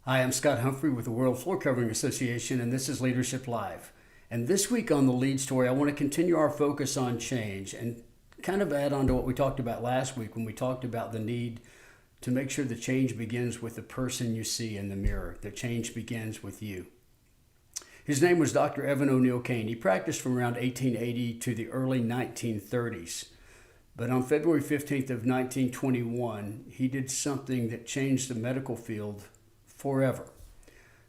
Hi, I'm Scott Humphrey with the World Floor Covering Association, and this is Leadership Live. And this week on the lead story, I want to continue our focus on change and kind of add on to what we talked about last week when we talked about the need to make sure the change begins with the person you see in the mirror. The change begins with you. His name was Dr. O'Neill Kane. He practiced from around 1880 to the early 1930s. But on February 15th of 1921, he did something that changed the medical field forever.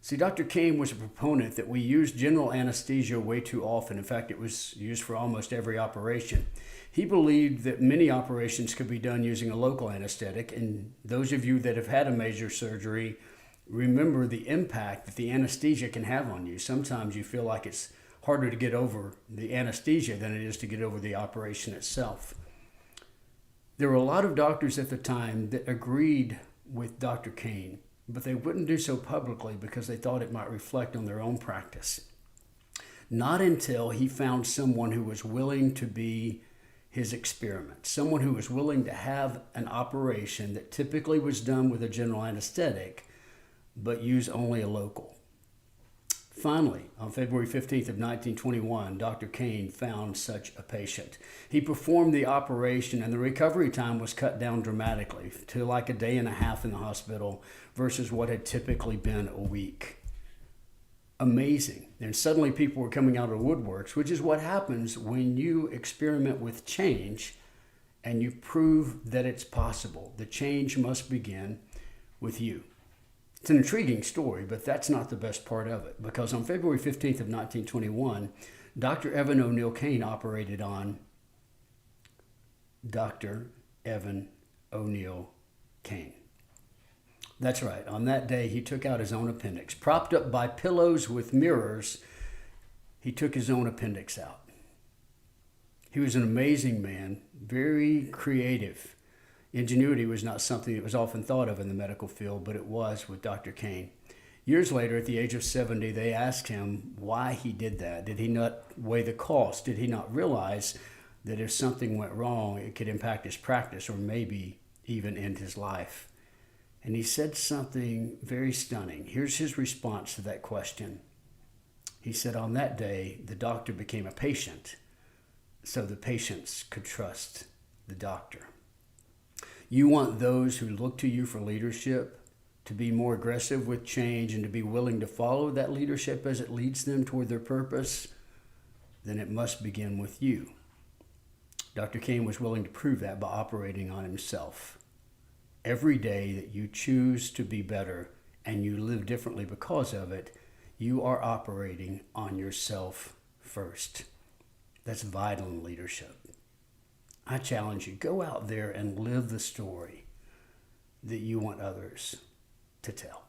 See, Dr. Kane was a proponent that we use general anesthesia way too often. In fact, it was used for almost every operation. He believed that many operations could be done using a local anesthetic, and those of you that have had a major surgery remember the impact that the anesthesia can have on you. Sometimes you feel like it's harder to get over the anesthesia than it is to get over the operation itself. There were a lot of doctors at the time that agreed with Dr. Kane, but they wouldn't do so publicly because they thought it might reflect on their own practice. Not until he found someone who was willing to be his experiment, someone who was willing to have an operation that typically was done with a general anesthetic, but use only a local. Finally, on February 15th of 1921, Dr. Kane found such a patient. He performed the operation and the recovery time was cut down dramatically to like a day and a half in the hospital versus what had typically been a week. Amazing. And suddenly people were coming out of the woodworks, which is what happens when you experiment with change and you prove that it's possible. The change must begin with you. It's an intriguing story, but that's not the best part of it, because on February 15th of 1921, Dr. O'Neill Kane operated on Dr. O'Neill Kane. That's right. On that day, he took out his own appendix. Propped up by pillows with mirrors, he took his own appendix out. He was an amazing man, very creative. Ingenuity was not something that was often thought of in the medical field, but it was with Dr. Kane. Years later, at the age of 70, they asked him why he did that. Did he not weigh the cost? Did he not realize that if something went wrong, it could impact his practice or maybe even end his life? And he said something very stunning. Here's his response to that question. He said, on that day, the doctor became a patient, so the patients could trust the doctor. You want those who look to you for leadership to be more aggressive with change and to be willing to follow that leadership as it leads them toward their purpose, then it must begin with you. Dr. Kane was willing to prove that by operating on himself. Every day that you choose to be better and you live differently because of it, you are operating on yourself first. That's vital in leadership. I challenge you, go out there and live the story that you want others to tell.